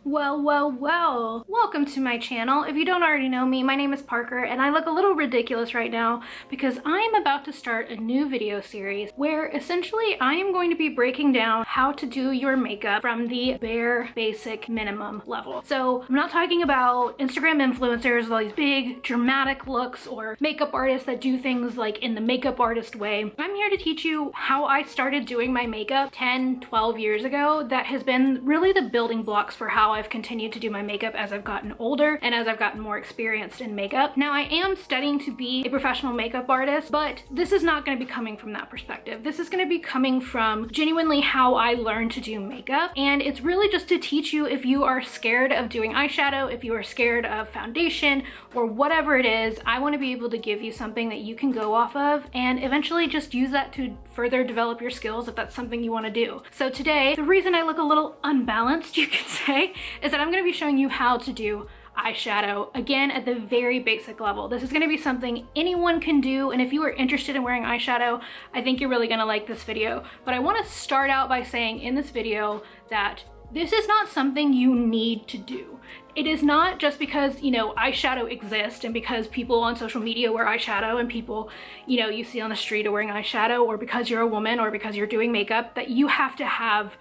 Well, welcome to my channel. If you don't already know me, my name is Parker and I look a little ridiculous right now because I'm about to start a new video series where essentially I am going to be breaking down how to do your makeup from the bare basic minimum level. So I'm not talking about Instagram influencers with all these big dramatic looks or makeup artists that do things like in the makeup artist way. I'm here to teach you how I started doing my makeup 10, 12 years ago. That has been really the building blocks for how I've continued to do my makeup as I've gotten older and as I've gotten more experienced in makeup. Now I am studying to be a professional makeup artist, but this is not going to be coming from that perspective. This is going to be coming from genuinely how I learned to do makeup, and it's really just to teach you if you are scared of doing eyeshadow, if you are scared of foundation or whatever it is. I want to be able to give you something that you can go off of and eventually just use that to further develop your skills if that's something you want to do. So today, the reason I look a little unbalanced, you could say, is that I'm going to be showing you how to do eyeshadow, again, at the very basic level. This is going to be something anyone can do, and if you are interested in wearing eyeshadow, I think you're really going to like this video. But I want to start out by saying in this video that this is not something you need to do. It is not just because, you know, eyeshadow exists and because people on social media wear eyeshadow and people, you know, you see on the street are wearing eyeshadow, or because you're a woman or because you're doing makeup, that you have to have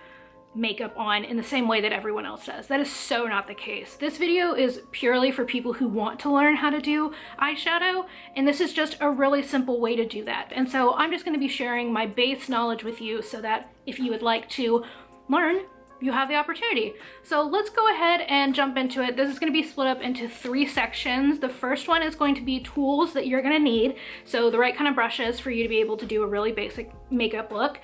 makeup on in the same way that everyone else does. That is so not the case. This video is purely for people who want to learn how to do eyeshadow, and this is just a really simple way to do that. And so I'm just going to be sharing my base knowledge with you so that if you would like to learn, you have the opportunity. So let's go ahead and jump into it. This is going to be split up into 3 sections. The first one is going to be tools that you're going to need, so the right kind of brushes for you to be able to do a really basic makeup look.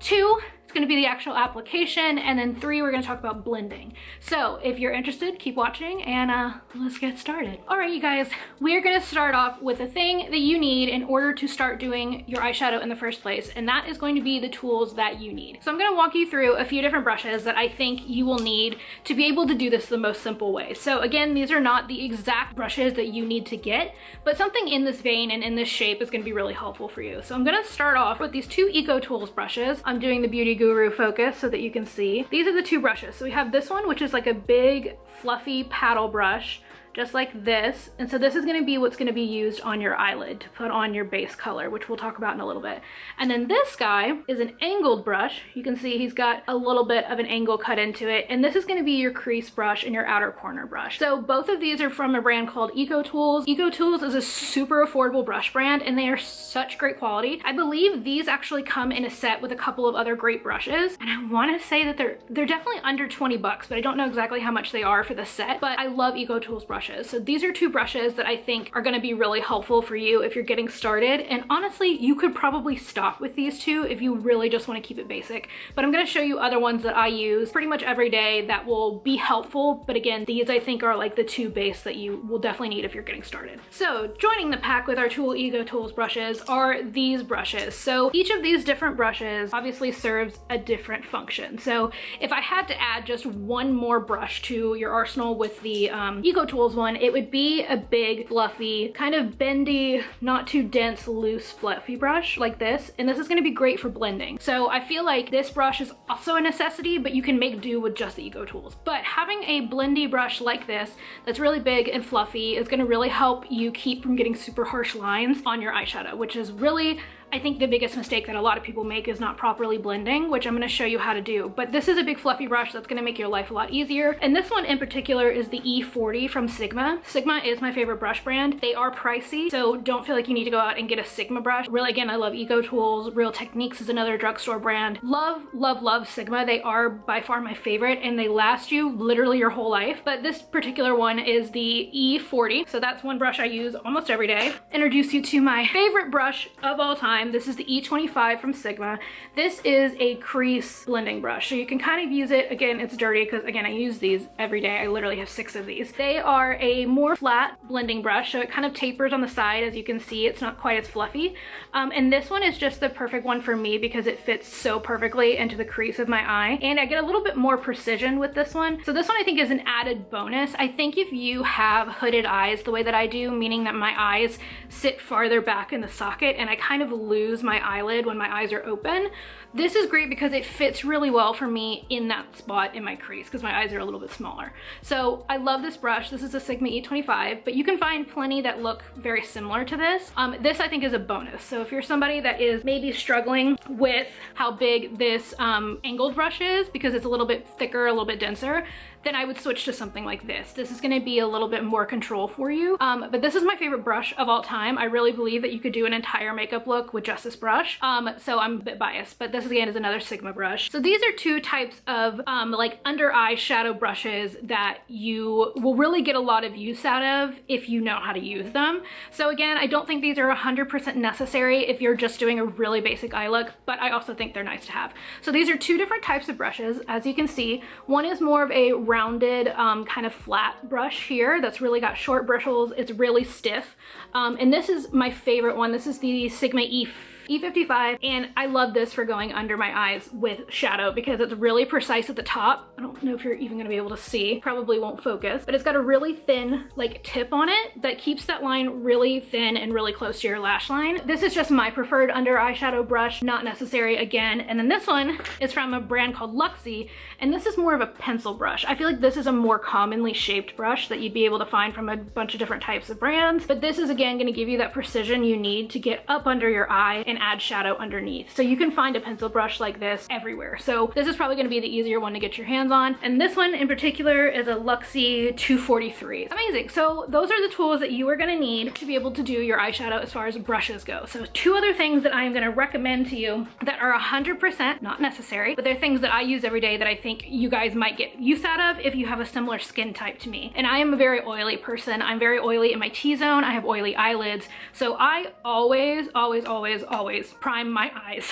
2, it's going to be the actual application, and then 3, we're going to talk about blending. So if you're interested, keep watching and let's get started. All right, you guys, we're going to start off with the thing that you need in order to start doing your eyeshadow in the first place, and that is going to be the tools that you need. So I'm going to walk you through a few different brushes that I think you will need to be able to do this the most simple way. So again, these are not the exact brushes that you need to get, but something in this vein and in this shape is going to be really helpful for you. So I'm going to start off with these 2 EcoTools brushes. I'm doing the Beauty Guru focus so that you can see. These are the 2 brushes. So we have this one, which is like a big fluffy paddle brush, just like this. And so this is going to be what's going to be used on your eyelid to put on your base color, which we'll talk about in a little bit. And then this guy is an angled brush. You can see he's got a little bit of an angle cut into it. And this is going to be your crease brush and your outer corner brush. So both of these are from a brand called EcoTools. EcoTools is a super affordable brush brand and they are such great quality. I believe these actually come in a set with a couple of other great brushes. And I want to say that they're definitely under 20 bucks, but I don't know exactly how much they are for the set. But I love EcoTools brushes. So these are 2 brushes that I think are going to be really helpful for you if you're getting started. And honestly, you could probably stop with these 2 if you really just want to keep it basic. But I'm going to show you other ones that I use pretty much every day that will be helpful. But again, these I think are like the 2 base that you will definitely need if you're getting started. So joining the pack with our EcoTools brushes are these brushes. So each of these different brushes obviously serves a different function. So if I had to add just one more brush to your arsenal with the EcoTools one, it would be a big, fluffy, kind of bendy, not too dense, loose, fluffy brush like this. And this is going to be great for blending. So I feel like this brush is also a necessity, but you can make do with just the EcoTools. But having a blendy brush like this that's really big and fluffy is going to really help you keep from getting super harsh lines on your eyeshadow, which is really, I think, the biggest mistake that a lot of people make is not properly blending, which I'm going to show you how to do. But this is a big fluffy brush that's going to make your life a lot easier. And this one in particular is the E40 from Sigma. Sigma is my favorite brush brand. They are pricey, so don't feel like you need to go out and get a Sigma brush. Really, again, I love EcoTools. Real Techniques is another drugstore brand. Love, love, love Sigma. They are by far my favorite and they last you literally your whole life. But this particular one is the E40. So that's one brush I use almost every day. Introduce you to my favorite brush of all time. This is the E25 from Sigma. This is a crease blending brush. So you can kind of use it, again, it's dirty because again, I use these every day. I literally have 6 of these. They are a more flat blending brush. So it kind of tapers on the side. As you can see, it's not quite as fluffy. And this one is just the perfect one for me because it fits so perfectly into the crease of my eye. And I get a little bit more precision with this one. So this one I think is an added bonus. I think if you have hooded eyes the way that I do, meaning that my eyes sit farther back in the socket and I kind of lose my eyelid when my eyes are open. This is great because it fits really well for me in that spot in my crease because my eyes are a little bit smaller. So I love this brush. This is a Sigma E25, but you can find plenty that look very similar to this. This I think is a bonus. So if you're somebody that is maybe struggling with how big this angled brush is because it's a little bit thicker, a little bit denser, then I would switch to something like this. This is gonna be a little bit more control for you. But this is my favorite brush of all time. I really believe that you could do an entire makeup look with just this brush. So I'm a bit biased, but this again is another Sigma brush. So these are two types of like under eye shadow brushes that you will really get a lot of use out of if you know how to use them. So again, I don't think these are 100% necessary if you're just doing a really basic eye look, but I also think they're nice to have. So these are two different types of brushes. As you can see, one is more of a rounded kind of flat brush here that's really got short bristles. It's really stiff. And this is my favorite one. This is the Sigma E55, and I love this for going under my eyes with shadow because it's really precise at the top. I don't know if you're even gonna be able to see, probably won't focus, but it's got a really thin like tip on it that keeps that line really thin and really close to your lash line. This is just my preferred under eyeshadow brush, not necessary again. And then this one is from a brand called Luxie, and this is more of a pencil brush. I feel like this is a more commonly shaped brush that you'd be able to find from a bunch of different types of brands, but this is again gonna give you that precision you need to get up under your eye and add shadow underneath. So you can find a pencil brush like this everywhere. So this is probably gonna be the easier one to get your hands on. And this one in particular is a Luxie 243. Amazing. So those are the tools that you are gonna need to be able to do your eyeshadow as far as brushes go. So two other things that I am gonna recommend to you that are 100% not necessary, but they're things that I use every day that I think you guys might get use out of if you have a similar skin type to me. And I am a very oily person. I'm very oily in my T-zone. I have oily eyelids. So I always prime my eyes.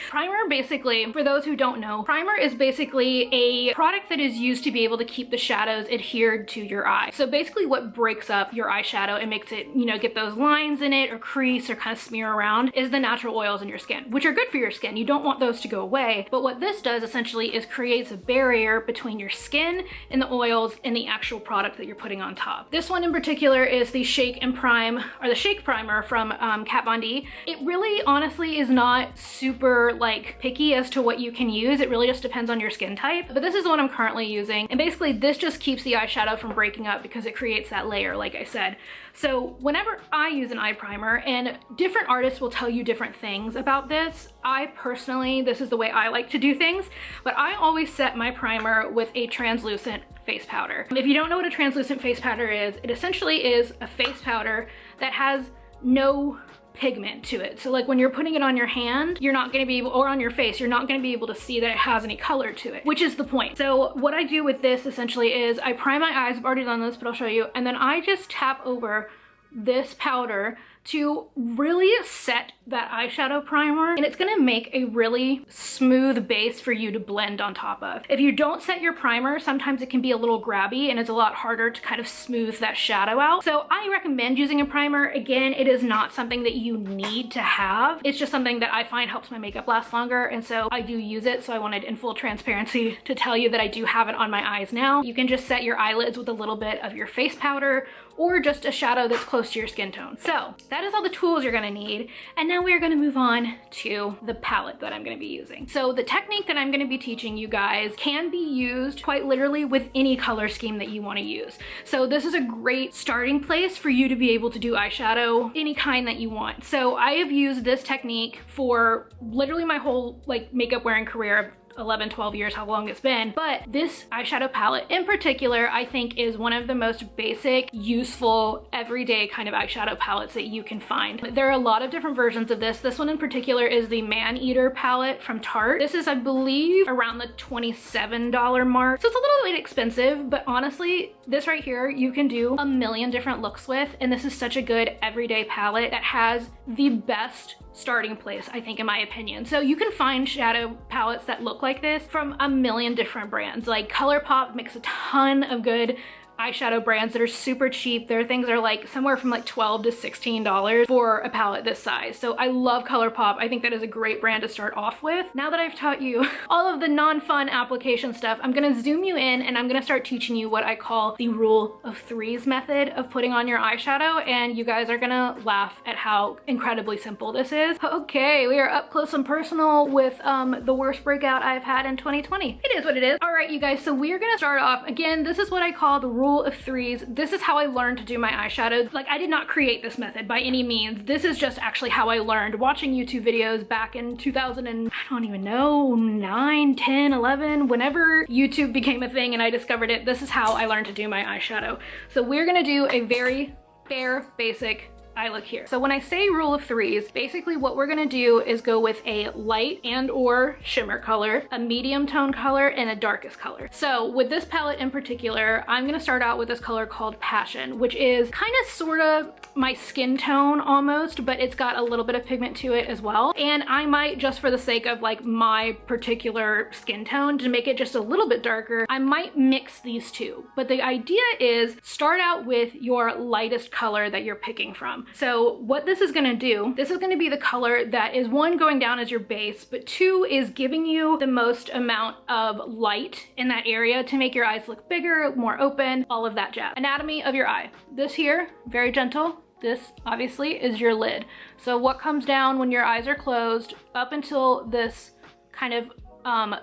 Primer, basically, for those who don't know, primer is basically a product that is used to be able to keep the shadows adhered to your eye. So basically what breaks up your eyeshadow and makes it, you know, get those lines in it or crease or kind of smear around is the natural oils in your skin, which are good for your skin. You don't want those to go away. But what this does essentially is creates a barrier between your skin and the oils and the actual product that you're putting on top. This one in particular is the Shake and Prime, or the Shake Primer from Kat Von D. It really honestly is not super like picky as to what you can use. It really just depends on your skin type, but this is the one I'm currently using. And basically this just keeps the eyeshadow from breaking up because it creates that layer, like I said. So whenever I use an eye primer, and different artists will tell you different things about this, I personally, this is the way I like to do things, but I always set my primer with a translucent face powder. If you don't know what a translucent face powder is, it essentially is a face powder that has no pigment to it. So like when you're putting it on your hand, you're not going to be able, or on your face, you're not going to be able to see that it has any color to it, which is the point. So what I do with this essentially is I prime my eyes. I've already done this, but I'll show you. And then I just tap over this powder to really set that eyeshadow primer, and it's gonna make a really smooth base for you to blend on top of. If you don't set your primer, sometimes it can be a little grabby and it's a lot harder to kind of smooth that shadow out. So I recommend using a primer. Again, it is not something that you need to have. It's just something that I find helps my makeup last longer, and so I do use it. So I wanted in full transparency to tell you that I do have it on my eyes now. You can just set your eyelids with a little bit of your face powder or just a shadow that's close to your skin tone. So that is all the tools you're gonna need. And now we are gonna move on to the palette that I'm gonna be using. So the technique that I'm gonna be teaching you guys can be used quite literally with any color scheme that you wanna use. So this is a great starting place for you to be able to do eyeshadow, any kind that you want. So I have used this technique for literally my whole like makeup wearing career. 11, 12 years, how long it's been. But this eyeshadow palette in particular, I think is one of the most basic, useful, everyday kind of eyeshadow palettes that you can find. There are a lot of different versions of this. This one in particular is the Maneater palette from Tarte. This is, I believe, around the $27 mark. So it's a little bit expensive, but honestly, this right here, you can do a million different looks with, and this is such a good everyday palette that has the best starting place, I think, in my opinion. So you can find shadow palettes that look like this from a million different brands. Like Colorupop makes a ton of good eyeshadow brands that are super cheap. Their things are like somewhere from like $12 to $16 for a palette this size. So I love Colourpop. I think that is a great brand to start off with. Now that I've taught you all of the non-fun application stuff, I'm gonna zoom you in and I'm gonna start teaching you what I call the rule of threes method of putting on your eyeshadow, and you guys are gonna laugh at how incredibly simple this is. Okay, we are up close and personal with the worst breakout I've had in 2020. It is what it is. All right, you guys, so we're gonna start off, again, this is what I call the rule of threes. This is how I learned to do my eyeshadow. Like, I did not create this method by any means. This is just actually how I learned watching YouTube videos back in 2000 and I don't even know, 9, 10, 11, whenever YouTube became a thing and I discovered it. This is how I learned to do my eyeshadow. So we're gonna do a very bare, basic eye look here. So when I say rule of threes, basically what we're gonna do is go with a light and or shimmer color, a medium tone color, and a darkest color. So with this palette in particular, I'm gonna start out with this color called Passion, which is kind of sort of my skin tone almost, but it's got a little bit of pigment to it as well. And I might, just for the sake of like my particular skin tone, to make it just a little bit darker, I might mix these two. But the idea is start out with your lightest color that you're picking from. So what this is gonna do, this is gonna be the color that is, one, going down as your base, but two, is giving you the most amount of light in that area to make your eyes look bigger, more open, all of that jazz. Anatomy of your eye. This here, very gentle. This obviously is your lid. So what comes down when your eyes are closed up until this kind of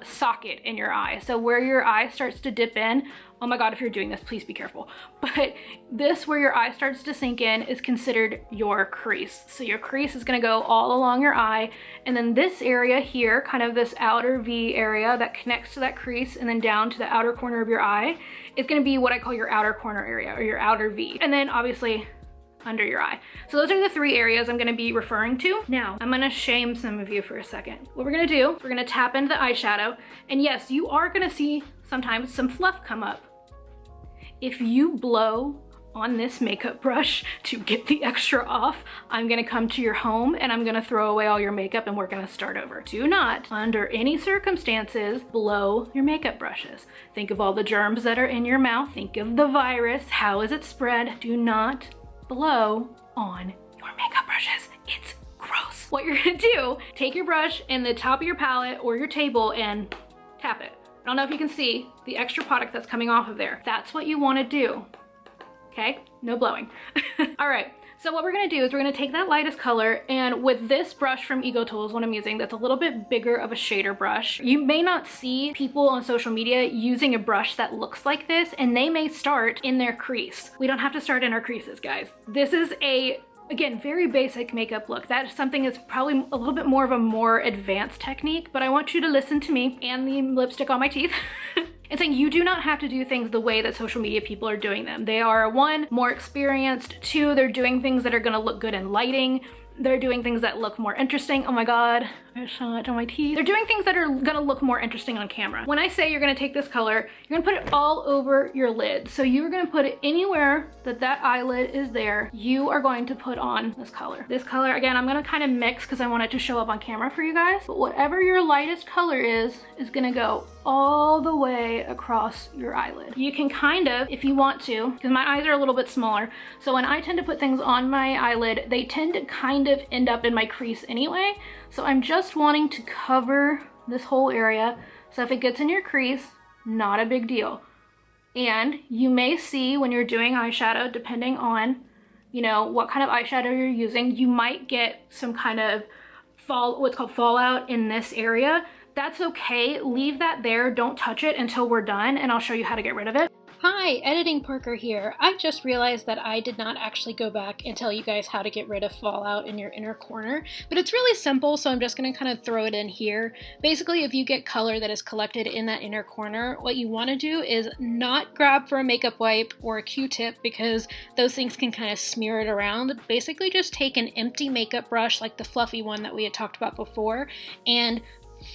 socket in your eye. So where your eye starts to dip in, oh my God, if you're doing this, please be careful. But this, where your eye starts to sink in, is considered your crease. So your crease is gonna go all along your eye. And then this area here, kind of this outer V area that connects to that crease and then down to the outer corner of your eye, is gonna be what I call your outer corner area, or your outer V. And then obviously under your eye. So those are the three areas I'm gonna be referring to. Now, I'm gonna shame some of you for a second. What we're gonna do, we're gonna tap into the eyeshadow, and yes, you are gonna see sometimes some fluff come up. If you blow on this makeup brush to get the extra off, I'm gonna come to your home and I'm gonna throw away all your makeup and we're gonna start over. Do not, under any circumstances, blow your makeup brushes. Think of all the germs that are in your mouth. Think of the virus. How is it spread? Do not blow on your makeup brushes. It's gross. What you're gonna do, take your brush in the top of your palette or your table and tap it. I don't know if you can see the extra product that's coming off of there. That's what you wanna do, okay? No blowing. All right, so what we're gonna do is we're gonna take that lightest color, and with this brush from EcoTools, what I'm using, that's a little bit bigger of a shader brush. You may not see people on social media using a brush that looks like this, and they may start in their crease. We don't have to start in our creases, guys. This is a, again, very basic makeup look. That is something that's probably a little bit more of a more advanced technique, but I want you to listen to me and the lipstick on my teeth and saying you do not have to do things the way that social media people are doing them. They are, one, more experienced, two, they're doing things that are gonna look good in lighting, they're doing things that look more interesting. Oh my God, I saw it on my teeth. They're doing things that are gonna look more interesting on camera. When I say you're gonna take this color, you're gonna put it all over your lid. So you're gonna put it anywhere that that eyelid is there. You are going to put on this color. This color, again, I'm gonna kind of mix because I want it to show up on camera for you guys. But whatever your lightest color is gonna go all the way across your eyelid. You can kind of, if you want to, because my eyes are a little bit smaller, so when I tend to put things on my eyelid, they tend to kind of end up in my crease anyway. So I'm just wanting to cover this whole area. So if it gets in your crease, not a big deal. And you may see when you're doing eyeshadow, depending on, you know, what kind of eyeshadow you're using, you might get some kind of what's called fallout in this area. That's okay, leave that there, don't touch it until we're done, and I'll show you how to get rid of it. Hi, Editing Parker here. I just realized that I did not actually go back and tell you guys how to get rid of fallout in your inner corner, but it's really simple, so I'm just gonna kind of throw it in here. Basically, if you get color that is collected in that inner corner, what you wanna do is not grab for a makeup wipe or a Q-tip, because those things can kind of smear it around. Basically, just take an empty makeup brush, like the fluffy one that we had talked about before, and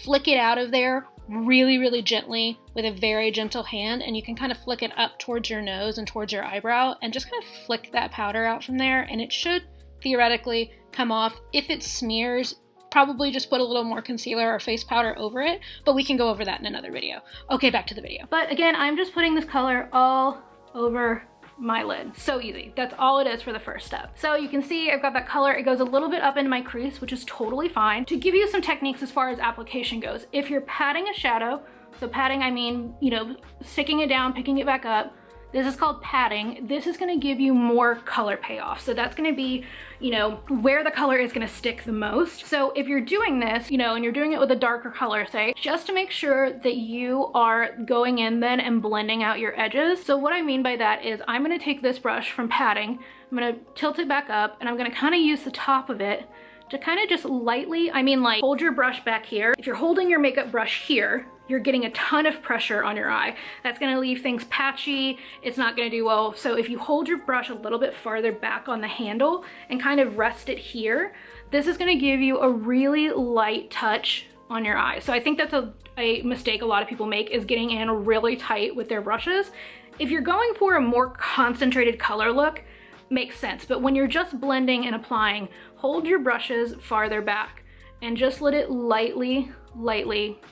flick it out of there really, really gently with a very gentle hand, and you can kind of flick it up towards your nose and towards your eyebrow and just kind of flick that powder out from there, and it should theoretically come off. If it smears, probably just put a little more concealer or face powder over it, but we can go over that in another video. Okay, back to the video. But again, I'm just putting this color all over my lid. So easy. That's all it is for the first step. So you can see I've got that color. It goes a little bit up into my crease, which is totally fine. To give you some techniques as far as application goes, if you're patting a shadow, so patting, I mean, you know, sticking it down, picking it back up, this is called patting. This is gonna give you more color payoff. So that's gonna be, you know, where the color is gonna stick the most. So if you're doing this, you know, and you're doing it with a darker color, say, just to make sure that you are going in then and blending out your edges. So what I mean by that is I'm gonna take this brush from patting, I'm gonna tilt it back up, and I'm gonna kind of use the top of it to kind of just lightly, I mean, like, hold your brush back here. If you're holding your makeup brush here, you're getting a ton of pressure on your eye. That's gonna leave things patchy. It's not gonna do well. So if you hold your brush a little bit farther back on the handle and kind of rest it here, this is gonna give you a really light touch on your eye. So I think that's a mistake a lot of people make, is getting in really tight with their brushes. If you're going for a more concentrated color look, makes sense. But when you're just blending and applying, hold your brushes farther back and just let it lightly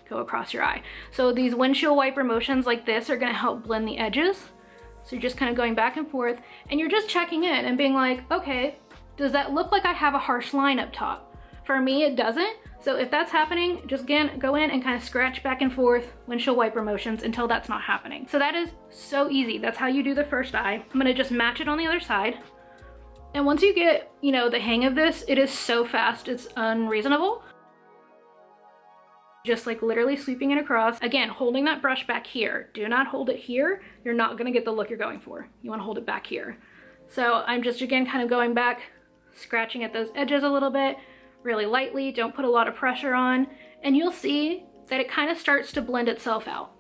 go across your eye. So these windshield wiper motions like this are gonna help blend the edges. So you're just kind of going back and forth, and you're just checking in and being like, okay, does that look like I have a harsh line up top? For me, it doesn't. So if that's happening, just again, go in and kind of scratch back and forth, windshield wiper motions until that's not happening. So that is so easy. That's how you do the first eye. I'm gonna just match it on the other side. And once you get, you know, the hang of this, it is so fast, it's unreasonable. Just like literally sweeping it across. Again, holding that brush back here. Do not hold it here. You're not gonna get the look you're going for. You wanna hold it back here. So I'm just, again, kind of going back, scratching at those edges a little bit, really lightly. Don't put a lot of pressure on. And you'll see that it kind of starts to blend itself out.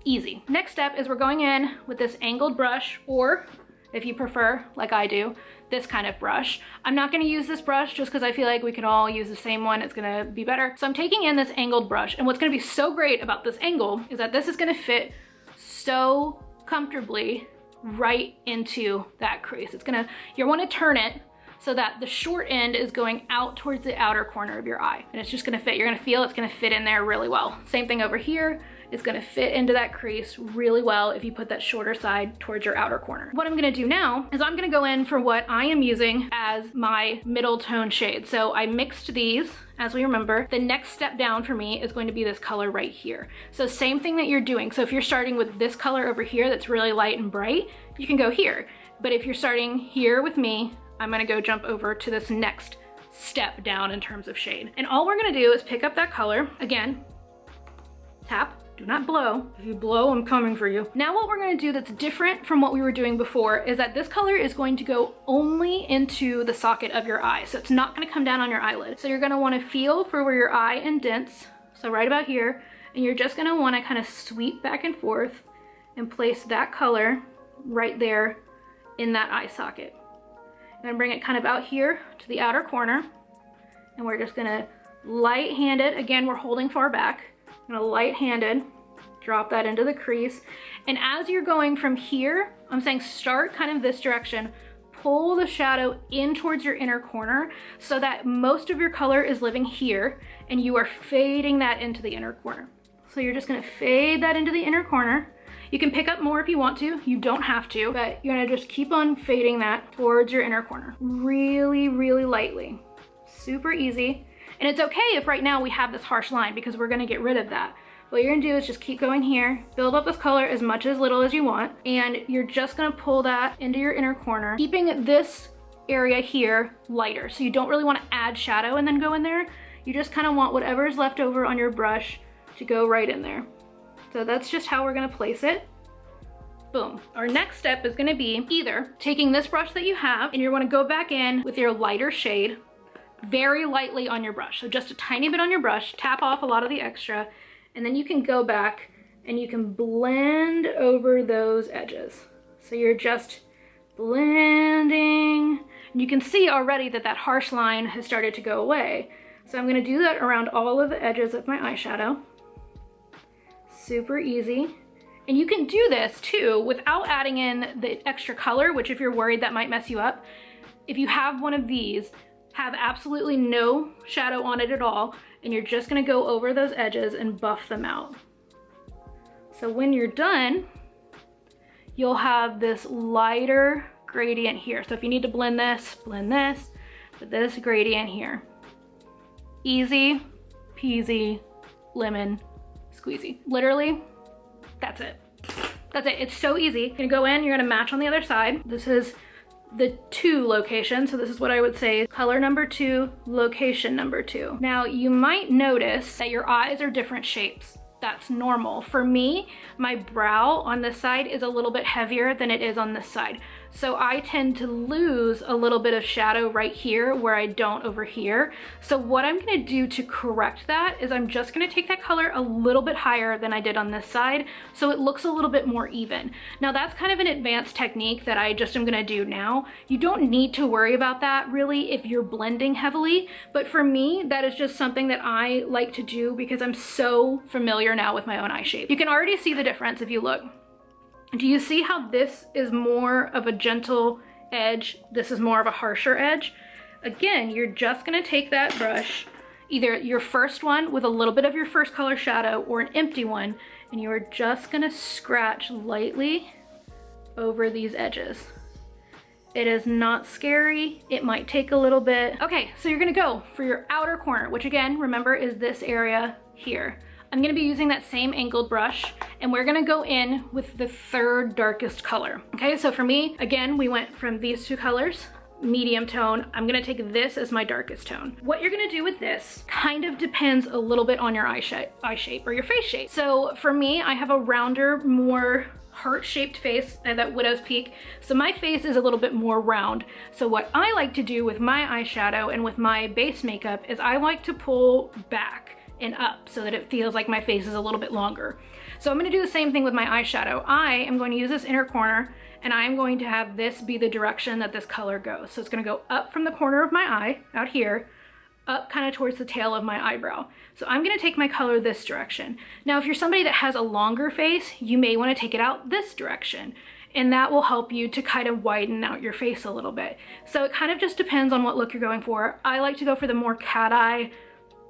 Easy. Next step is we're going in with this angled brush, or if you prefer, like I do, this kind of brush. I'm not gonna use this brush just because I feel like we can all use the same one. It's gonna be better. So I'm taking in this angled brush, and what's gonna be so great about this angle is that this is gonna fit so comfortably right into that crease. It's gonna, you'll wanna turn it so that the short end is going out towards the outer corner of your eye. And it's just gonna fit, you're gonna feel it's gonna fit in there really well. Same thing over here. It's gonna fit into that crease really well if you put that shorter side towards your outer corner. What I'm gonna do now is I'm gonna go in for what I am using as my middle tone shade. So I mixed these, as we remember. The next step down for me is going to be this color right here. So same thing that you're doing. So if you're starting with this color over here that's really light and bright, you can go here. But if you're starting here with me, I'm gonna go jump over to this next step down in terms of shade. And all we're gonna do is pick up that color, again, tap, do not blow. If you blow, I'm coming for you. Now what we're gonna do that's different from what we were doing before is that this color is going to go only into the socket of your eye. So it's not gonna come down on your eyelid. So you're gonna wanna feel for where your eye indents, so right about here, and you're just gonna wanna kind of sweep back and forth and place that color right there in that eye socket. I'm gonna bring it kind of out here to the outer corner, and we're just gonna light-handed, again, we're holding far back, I'm gonna light-handed drop that into the crease. And as you're going from here, I'm saying start kind of this direction, pull the shadow in towards your inner corner so that most of your color is living here and you are fading that into the inner corner. So you're just gonna fade that into the inner corner. You can pick up more if you want to, you don't have to, but you're gonna just keep on fading that towards your inner corner. Really, really lightly. Super easy. And it's okay if right now we have this harsh line because we're gonna get rid of that. What you're gonna do is just keep going here, build up this color as much as little as you want, and you're just gonna pull that into your inner corner, keeping this area here lighter. So you don't really wanna add shadow and then go in there. You just kinda want whatever's left over on your brush to go right in there. So that's just how we're gonna place it. Boom. Our next step is gonna be either taking this brush that you have and you wanna go back in with your lighter shade, very lightly on your brush. So just a tiny bit on your brush, tap off a lot of the extra, and then you can go back and you can blend over those edges. So you're just blending, and you can see already that that harsh line has started to go away. So I'm gonna do that around all of the edges of my eyeshadow. Super easy. And you can do this too without adding in the extra color, which if you're worried that might mess you up, if you have one of these, have absolutely no shadow on it at all, and you're just gonna go over those edges and buff them out. So when you're done, you'll have this lighter gradient here. So if you need to blend this, but this gradient here. Easy peasy, lemon squeezy. Literally, that's it. That's it. It's so easy. You're gonna go in, you're gonna match on the other side. This is the 2 location. So this is what I would say, color number 2, location number 2. Now you might notice that your eyes are different shapes. That's normal. For me, my brow on this side is a little bit heavier than it is on this side. So I tend to lose a little bit of shadow right here where I don't over here. So what I'm gonna do to correct that is I'm just gonna take that color a little bit higher than I did on this side so it looks a little bit more even. Now that's kind of an advanced technique that I just am gonna do now. You don't need to worry about that really if you're blending heavily, but for me, that is just something that I like to do because I'm so familiar now with my own eye shape. You can already see the difference if you look. Do you see how this is more of a gentle edge? This is more of a harsher edge. Again, you're just gonna take that brush, either your first one with a little bit of your first color shadow or an empty one, and you are just gonna scratch lightly over these edges. It is not scary. It might take a little bit. Okay, so you're gonna go for your outer corner, which again, remember is this area here. I'm gonna be using that same angled brush and we're gonna go in with the 3rd darkest color. Okay, so for me, again, we went from these 2 colors, medium tone. I'm gonna take this as my darkest tone. What you're gonna do with this kind of depends a little bit on your eye shape or your face shape. So for me, I have a rounder, more heart-shaped face at that widow's peak. So my face is a little bit more round. So what I like to do with my eyeshadow and with my base makeup is I like to pull back and up so that it feels like my face is a little bit longer. So I'm gonna do the same thing with my eyeshadow. I am going to use this inner corner and I'm going to have this be the direction that this color goes. So it's gonna go up from the corner of my eye, out here, up kind of towards the tail of my eyebrow. So I'm gonna take my color this direction. Now, if you're somebody that has a longer face, you may wanna take it out this direction. And that will help you to kind of widen out your face a little bit. So it kind of just depends on what look you're going for. I like to go for the more cat eye,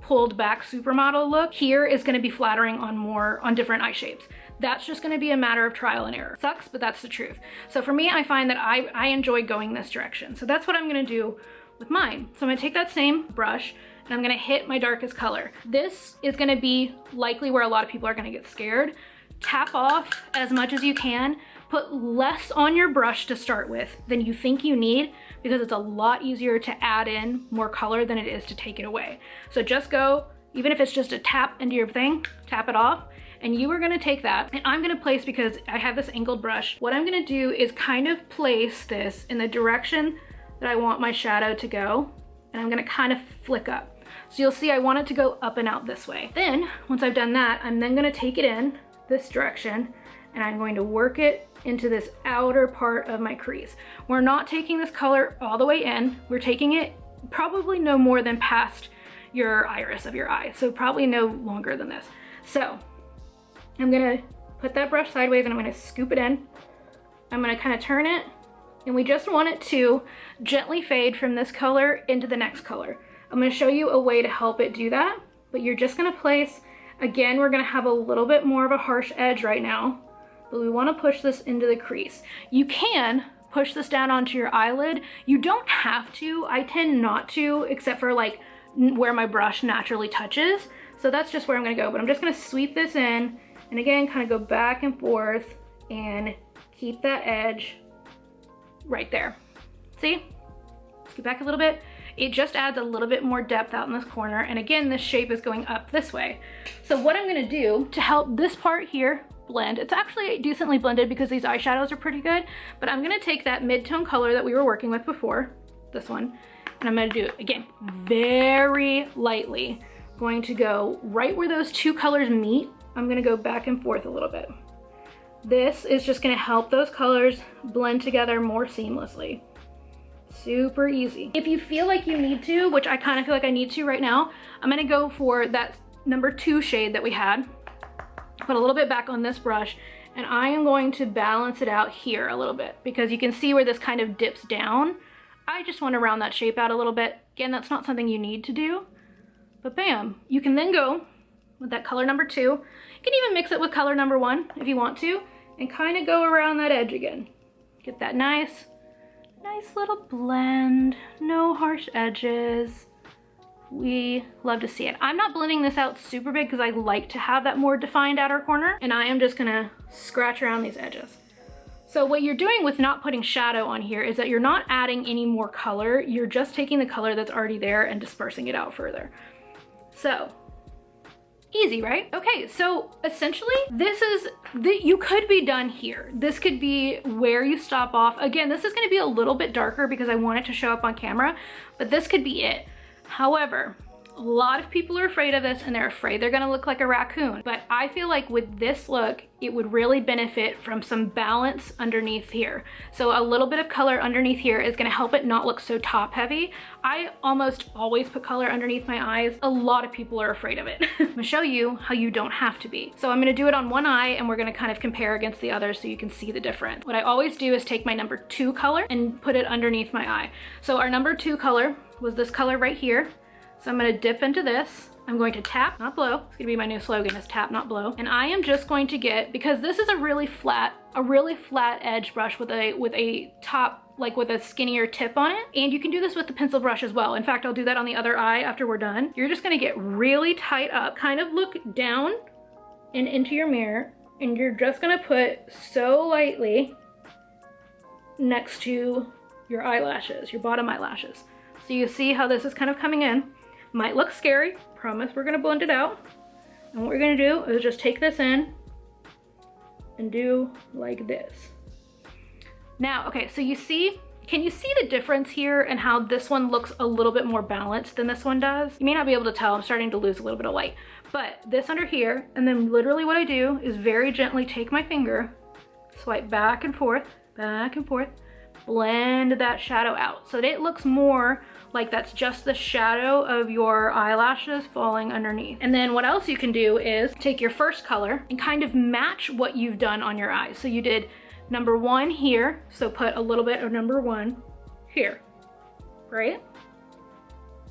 pulled back supermodel look. Here is going to be flattering on different eye shapes. That's just going to be a matter of trial and error. Sucks, but that's the truth. So for me, I find that I enjoy going this direction. So that's what I'm going to do with mine. So I'm going to take that same brush and I'm going to hit my darkest color. This is going to be likely where a lot of people are going to get scared. Tap off as much as you can. Put less on your brush to start with than you think you need because it's a lot easier to add in more color than it is to take it away. So just go, even if it's just a tap into your thing, tap it off, and you are gonna take that, and I'm gonna place, because I have this angled brush, what I'm gonna do is kind of place this in the direction that I want my shadow to go, and I'm gonna kind of flick up. So you'll see I want it to go up and out this way. Then, once I've done that, I'm then gonna take it in this direction, and I'm going to work it into this outer part of my crease. We're not taking this color all the way in. We're taking it probably no more than past your iris of your eye. So probably no longer than this. So I'm gonna put that brush sideways and I'm gonna scoop it in. I'm gonna kind of turn it, and we just want it to gently fade from this color into the next color. I'm gonna show you a way to help it do that, but you're just gonna place, again, we're gonna have a little bit more of a harsh edge right now, but we want to push this into the crease. You can push this down onto your eyelid. You don't have to. I tend not to, except for like where my brush naturally touches. So that's just where I'm gonna go, but I'm just gonna sweep this in, and again, kind of go back and forth and keep that edge right there. See? Scoot back a little bit. It just adds a little bit more depth out in this corner. And again, this shape is going up this way. So what I'm gonna do to help this part here blend, it's actually decently blended because these eyeshadows are pretty good, but I'm gonna take that mid-tone color that we were working with before, this one, and I'm gonna do it, again, very lightly. Going to go right where those 2 colors meet. I'm gonna go back and forth a little bit. This is just gonna help those colors blend together more seamlessly. Super easy. If you feel like you need to, which I kind of feel like I need to right now, I'm gonna go for that number 2 shade that we had, put a little bit back on this brush, and I am going to balance it out here a little bit because you can see where this kind of dips down. I just want to round that shape out a little bit. Again, that's not something you need to do, but bam. You can then go with that color number 2. You can even mix it with color number 1 if you want to, and kind of go around that edge again. Get that nice little blend, no harsh edges. We love to see it. I'm not blending this out super big because I like to have that more defined outer corner, and I am just gonna scratch around these edges. So what you're doing with not putting shadow on here is that you're not adding any more color, you're just taking the color that's already there and dispersing it out further. So, easy, right? Okay, so essentially you could be done here. This could be where you stop off. Again, this is gonna be a little bit darker because I want it to show up on camera, but this could be it. However, a lot of people are afraid of this and they're afraid they're gonna look like a raccoon. But I feel like with this look, it would really benefit from some balance underneath here. So a little bit of color underneath here is gonna help it not look so top heavy. I almost always put color underneath my eyes. A lot of people are afraid of it. I'm gonna show you how you don't have to be. So I'm gonna do it on one eye and we're gonna kind of compare against the other so you can see the difference. What I always do is take my number 2 color and put it underneath my eye. So our number 2 color was this color right here. So I'm gonna dip into this. I'm going to tap, not blow. It's gonna be my new slogan, is tap, not blow. And I am just going to get, because this is a really flat edge brush with a top, like with a skinnier tip on it. And you can do this with the pencil brush as well. In fact, I'll do that on the other eye after we're done. You're just gonna get really tight up, kind of look down and into your mirror. And you're just gonna put so lightly next to your eyelashes, your bottom eyelashes. So you see how this is kind of coming in. Might look scary, promise we're gonna blend it out. And what we're gonna do is just take this in and do like this. Now, okay, so can you see the difference here and how this one looks a little bit more balanced than this one does? You may not be able to tell, I'm starting to lose a little bit of light. But this under here, and then literally what I do is very gently take my finger, swipe back and forth, blend that shadow out so that it looks more like that's just the shadow of your eyelashes falling underneath. And then what else you can do is take your first color and kind of match what you've done on your eyes. So you did number 1 here, so put a little bit of number 1 here, right?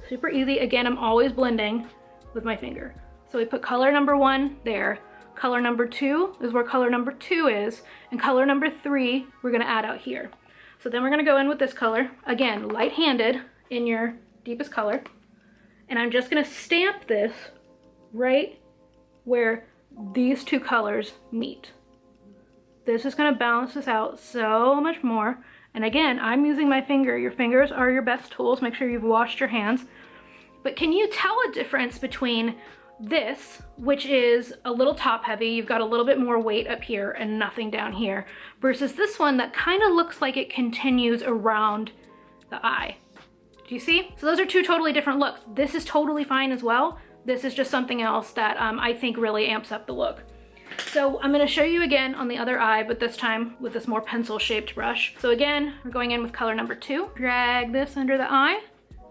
Super easy. Again, I'm always blending with my finger. So we put color number 1 there. Color number 2 is where color number 2 is, and color number 3 we're gonna add out here. So then we're gonna go in with this color, again, light-handed in your deepest color. And I'm just gonna stamp this right where these 2 colors meet. This is gonna balance this out so much more. And again, I'm using my finger. Your fingers are your best tools. Make sure you've washed your hands. But can you tell a difference between this, which is a little top heavy, you've got a little bit more weight up here and nothing down here, versus this one that kind of looks like it continues around the eye? Do you see? So those are 2 totally different looks. This is totally fine as well. This is just something else that I think really amps up the look. So I'm gonna show you again on the other eye, but this time with this more pencil shaped brush. So again, we're going in with color number 2. Drag this under the eye.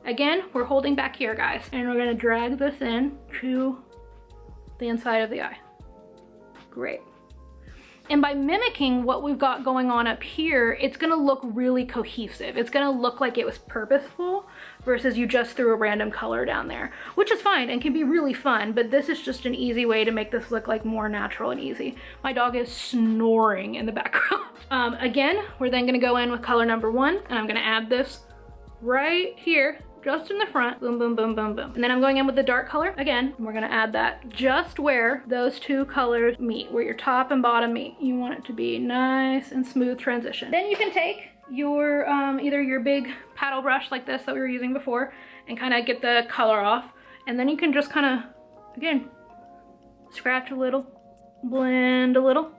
Again, we're holding back here, guys. And we're gonna drag this in to the inside of the eye. Great. And by mimicking what we've got going on up here, it's gonna look really cohesive. It's gonna look like it was purposeful versus you just threw a random color down there, which is fine and can be really fun, but this is just an easy way to make this look like more natural and easy. My dog is snoring in the background. Again, we're then gonna go in with color number 1, and I'm gonna add this right here, just in the front, boom, boom, boom, boom, boom. And then I'm going in with the dark color again, and we're gonna add that just where those 2 colors meet, where your top and bottom meet. You want it to be nice and smooth transition. Then you can take your, either your big paddle brush like this that we were using before and kind of get the color off. And then you can just kind of, again, scratch a little, blend a little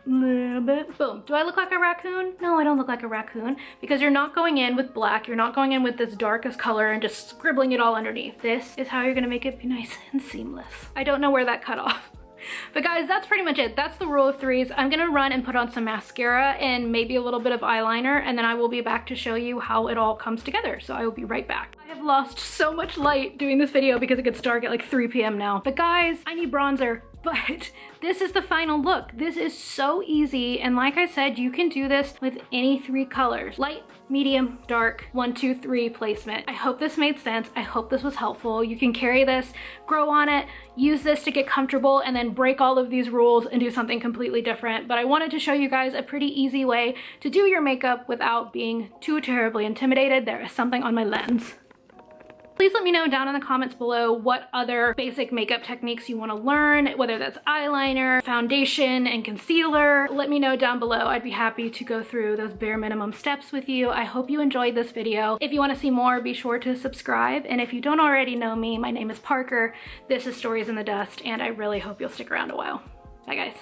bit, boom. Do I look like a raccoon? No, I don't look like a raccoon, because you're not going in with black, you're not going in with this darkest color and just scribbling it all underneath. This is how you're gonna make it be nice and seamless. I don't know where that cut off. But guys, that's pretty much it. That's the rule of 3s. I'm gonna run and put on some mascara and maybe a little bit of eyeliner, and then I will be back to show you how it all comes together. So I will be right back. I have lost so much light doing this video because it gets dark at like 3 p.m. now. But guys, I need bronzer but this is the final look. This is so easy, and like I said, you can do this with any 3 colors. Light, medium, dark, 1, 2, 3 placement. I hope this made sense. I hope this was helpful. You can carry this, grow on it, use this to get comfortable, and then break all of these rules and do something completely different. But I wanted to show you guys a pretty easy way to do your makeup without being too terribly intimidated. There is something on my lens. Please let me know down in the comments below what other basic makeup techniques you want to learn, whether that's eyeliner, foundation, and concealer. Let me know down below. I'd be happy to go through those bare minimum steps with you. I hope you enjoyed this video. If you want to see more, be sure to subscribe. And if you don't already know me, my name is Parker. This is Stories in the Dust, and I really hope you'll stick around a while. Bye guys.